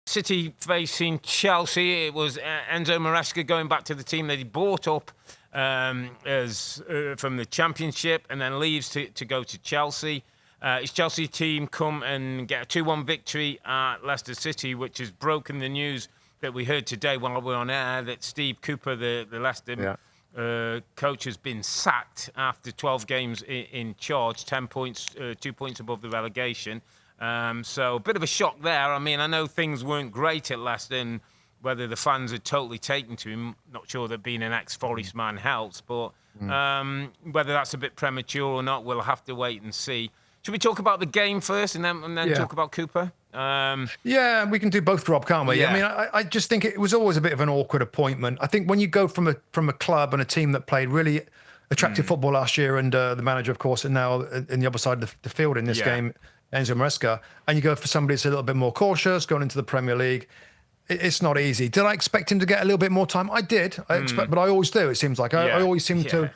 City facing Chelsea. It was Enzo Maresca going back to the team that he bought up from the Championship and then leaves to go to Chelsea. His Chelsea team come and get a 2-1 victory at Leicester City, which has broken the news that we heard today while we're on air, that Steve Cooper, the Leicester coach, has been sacked after 12 games in charge, 10 points, 2 points above the relegation. So a bit of a shock there. I mean, I know things weren't great at Leicester, and whether the fans had totally taken to him, not sure that being an ex-Forest man helps, but whether that's a bit premature or not, we'll have to wait and see. Should we talk about the game first and then talk about Cooper? Yeah, we can do both, Rob, can't we? Yeah. I mean, I just think it was always a bit of an awkward appointment. I think when you go from a club and a team that played really attractive football last year, and the manager, of course, and now in the other side of the field in this game, Enzo Maresca, and you go for somebody that's a little bit more cautious going into the Premier League, it's not easy. Did I expect him to get a little bit more time? I did. But I always do. It seems like I always seem to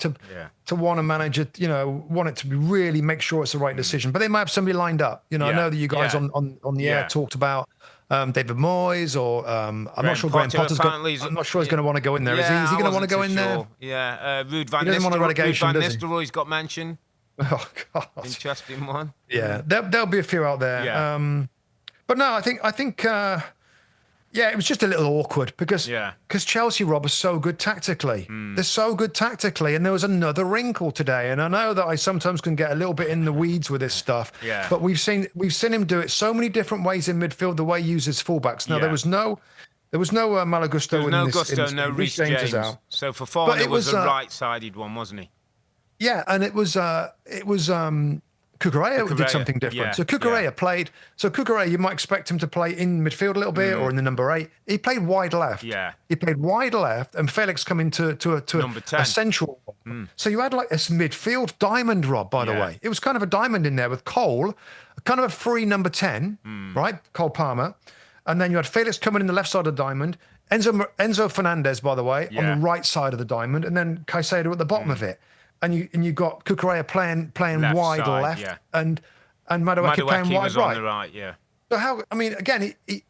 want to manage it. Want it to be really make sure it's the right decision. But they might have somebody lined up. I know that you guys on the air talked about David Moyes or I'm not sure Graham Potter's I'm not sure he's going to want to go in there. Is he going to want to go in there? Yeah, Ruud van Nistelrooy's got mentioned. Oh God, interesting one. Yeah, there'll be a few out there. Yeah. But no, I think. It was just a little awkward because Chelsea, Rob, are so good tactically. They're so good tactically, and there was another wrinkle today. And I know that I sometimes can get a little bit in the weeds with this stuff. Yeah. But we've seen him do it so many different ways in midfield. The way he uses fullbacks. Now there was no Malo Gusto. No Reece James. So Fofana it was a right-sided one, wasn't he? Yeah, and it was Cucurella did something different. So Cucurella played. So Cucurella, you might expect him to play in midfield a little bit or in the number 8. He played wide left. Yeah. He played wide left, and Felix come into a central. So you had like this midfield diamond, Rob, by the way. It was kind of a diamond in there with Cole, kind of a free number 10, right? Cole Palmer. And then you had Felix coming in the left side of the diamond, Enzo Fernandez, by the on the right side of the diamond, and then Caicedo at the bottom of it. And you got Cucurella playing left wide side, left, and Madueke playing wide right. On the right. So how? I mean, again, he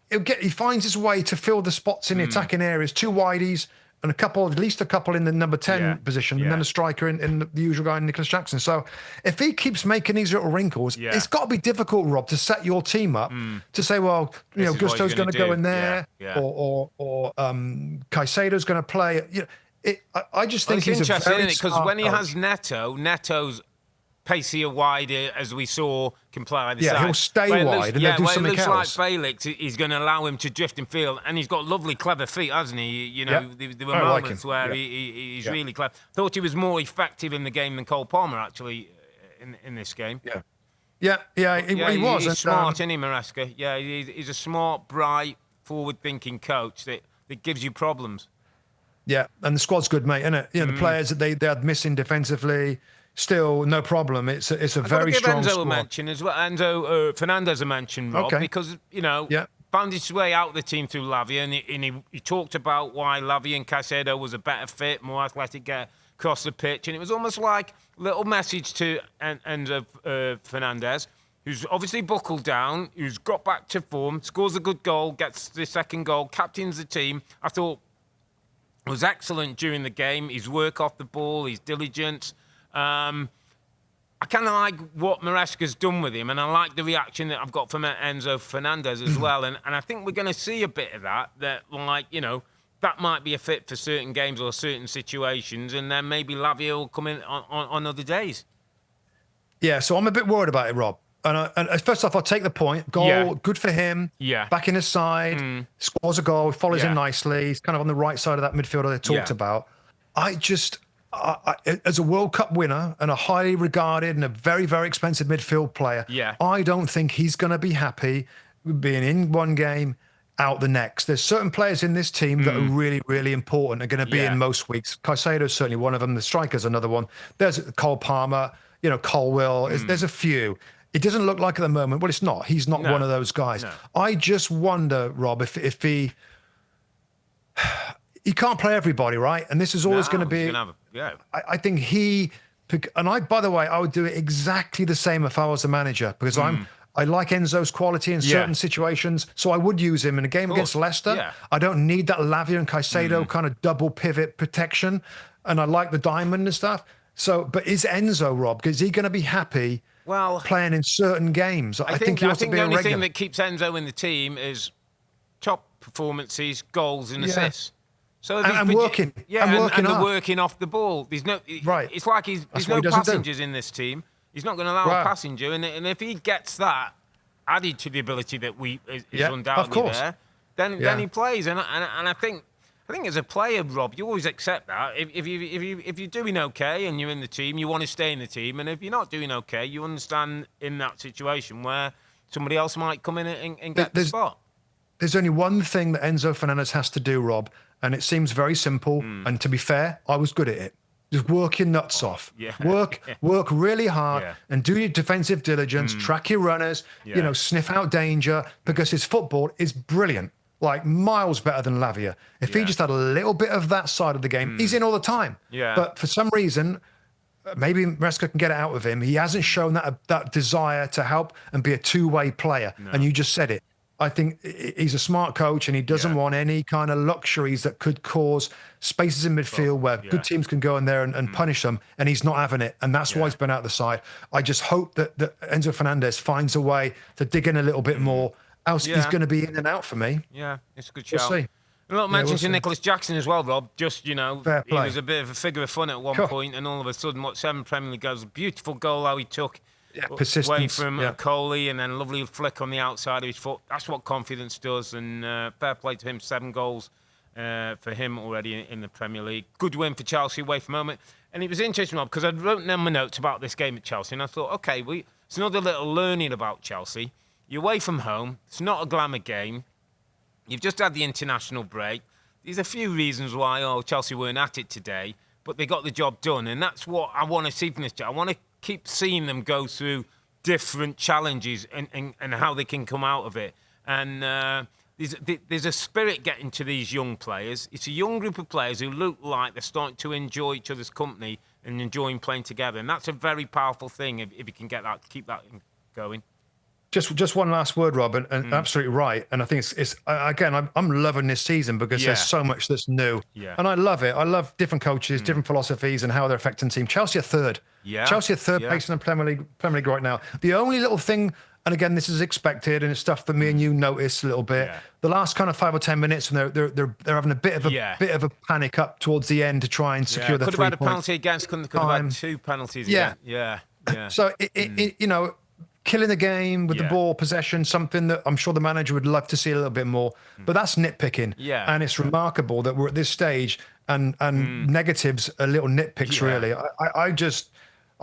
finds his way to fill the spots in the attacking areas. 2 widies and at least a couple in the number 10 position, and then a striker in the usual guy, Nicholas Jackson. So if he keeps making these little wrinkles, it's got to be difficult, Rob, to set your team up to say, well, Gusto's going to go in there, or Caicedo's going to play. I just think it's he's interesting, a very because when he has Neto's pacier wide, as we saw, can play either side. He'll stay wide and then do something else. It looks like Felix is going to allow him to drift in field, and he's got lovely, clever feet, hasn't he? There were moments where he's really clever. Thought he was more effective in the game than Cole Palmer, actually, in this game. He was. He's smart, isn't he, Maresca? Yeah, he's a smart, bright, forward-thinking coach that gives you problems. Yeah, and the squad's good, mate, isn't it? The players that they had missing defensively, still no problem. It's a very strong squad. Mention as well. Enzo Fernandez a mention, Rob, because found his way out of the team through Lavia, and he talked about why Lavia and Caicedo was a better fit, more athletic, get across the pitch, and it was almost like a little message to Enzo Fernandez, who's obviously buckled down, who's got back to form, scores a good goal, gets the second goal, captains the team. I thought was excellent during the game. His work off the ball, his diligence. I kind of like what Maresca's done with him, and I like the reaction that I've got from Enzo Fernandez as well. And I think we're going to see a bit of that that might be a fit for certain games or certain situations, and then maybe Lavia will come in on other days. Yeah, so I'm a bit worried about it, Rob. And first off, I'll take the point. Goal, good for him. Yeah. Back in his side, scores a goal, follows in nicely. He's kind of on the right side of that midfielder they talked about. I as a World Cup winner and a highly regarded and a very, very expensive midfield player, I don't think he's going to be happy with being in one game, out the next. There's certain players in this team that are really, really important, are going to be in most weeks. Caicedo's certainly one of them. The striker's another one. There's Cole Palmer, Colwill. There's a few. It doesn't look like at the moment. Well, it's not. He's not one of those guys. No. I just wonder, Rob, if he can't play everybody, right? And this is always going to be. I think by the way, I would do it exactly the same if I was the manager, because I like Enzo's quality in certain situations, so I would use him in a game against Leicester. Yeah. I don't need that Lavia and Caicedo kind of double pivot protection, and I like the diamond and stuff. So, but is Enzo, Rob, is he going to be happy playing in certain games? I think he ought to be the only thing that keeps Enzo in the team is top performances, goals, and assists. So working off the ball. There's no It's like there's no passengers in this team. He's not going to allow a passenger, and if he gets that added to the ability that is undoubtedly there, then he plays. And I think as a player, Rob, you always accept that. If you're doing okay and you're in the team, you want to stay in the team, and if you're not doing okay, you understand in that situation where somebody else might come in and get the spot. There's only one thing that Enzo Fernandez has to do, Rob, and it seems very simple. And to be fair, I was good at it. Just work your nuts off. Yeah. Work really hard and do your defensive diligence, track your runners, sniff out danger, because his football is brilliant, like miles better than Lavia. If he just had a little bit of that side of the game, he's in all the time. Yeah. But for some reason, maybe Maresca can get it out of him. He hasn't shown that desire to help and be a two-way player. No. And you just said it. I think he's a smart coach, and he doesn't want any kind of luxuries that could cause spaces in midfield where good teams can go in there and punish them, and he's not having it, and that's why he's been out the side. I just hope that Enzo Fernandez finds a way to dig in a little bit more, else he's going to be in and out for me. Yeah, it's a good shout. We'll see. A little mention to Nicholas Jackson as well, Rob. Just, he was a bit of a figure of fun at one point, and all of a sudden, 7 Premier League goals, a beautiful goal how he took away from Coley, and then a lovely flick on the outside of his foot. That's what confidence does, and fair play to him. 7 goals for him already in the Premier League. Good win for Chelsea away from home. And it was interesting, Rob, because I'd written down my notes about this game at Chelsea, and I thought, okay, it's another little learning about Chelsea. You're away from home. It's not a glamour game. You've just had the international break. There's a few reasons why Chelsea weren't at it today, but they got the job done, and that's what I want to see from this. I want to keep seeing them go through different challenges and how they can come out of it. And there's a spirit getting to these young players. It's a young group of players who look like they're starting to enjoy each other's company and enjoying playing together. And that's a very powerful thing if you can keep that going. Just one last word, Rob, and absolutely right. And I think it's again, I'm loving this season because there's so much that's new. Yeah. And I love it. I love different coaches, different philosophies, and how they're affecting the team. Chelsea are third. Yeah. Chelsea are third place in the Premier League right now. The only little thing, and again, this is expected, and it's stuff that me and you notice a little bit. Yeah. The last kind of 5 or 10 minutes, and they're having a bit of a panic up towards the end to try and secure the 3 points. Could have had a penalty against. Could have had 2 penalties. Yeah. So killing the game with the ball possession, something that I'm sure the manager would love to see a little bit more. But that's nitpicking. Yeah. And it's remarkable that we're at this stage and negatives are little nitpicks, really.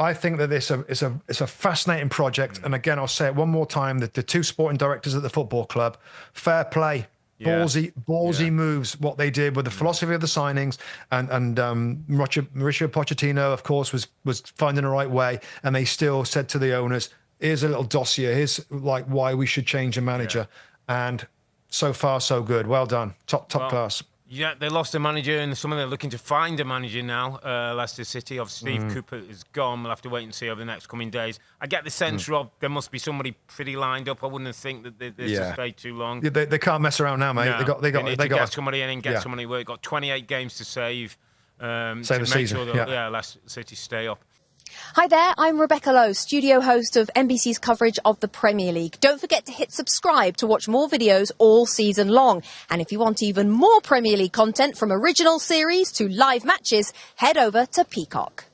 I think that it's a fascinating project. And again, I'll say it one more time, that the 2 sporting directors at the football club, fair play. Ballsy moves, what they did with the philosophy of the signings, and Mauricio Pochettino, of course, was finding the right way, and they still said to the owners, here's a little dossier, here's like why we should change a manager. And so far so good. Well done. Top class. Yeah, they lost a manager, and they're looking to find a manager now. Leicester City, obviously, Steve Cooper is gone. We'll have to wait and see over the next coming days. I get the sense, Rob, there must be somebody pretty lined up. I wouldn't think that this has stayed too long. Yeah, they can't mess around now, mate. No, they got to get somebody in and get somebody work. Got 28 games to save to make season. Sure that Leicester City stay up. Hi there, I'm Rebecca Lowe, studio host of NBC's coverage of the Premier League. Don't forget to hit subscribe to watch more videos all season long. And if you want even more Premier League content, from original series to live matches, head over to Peacock.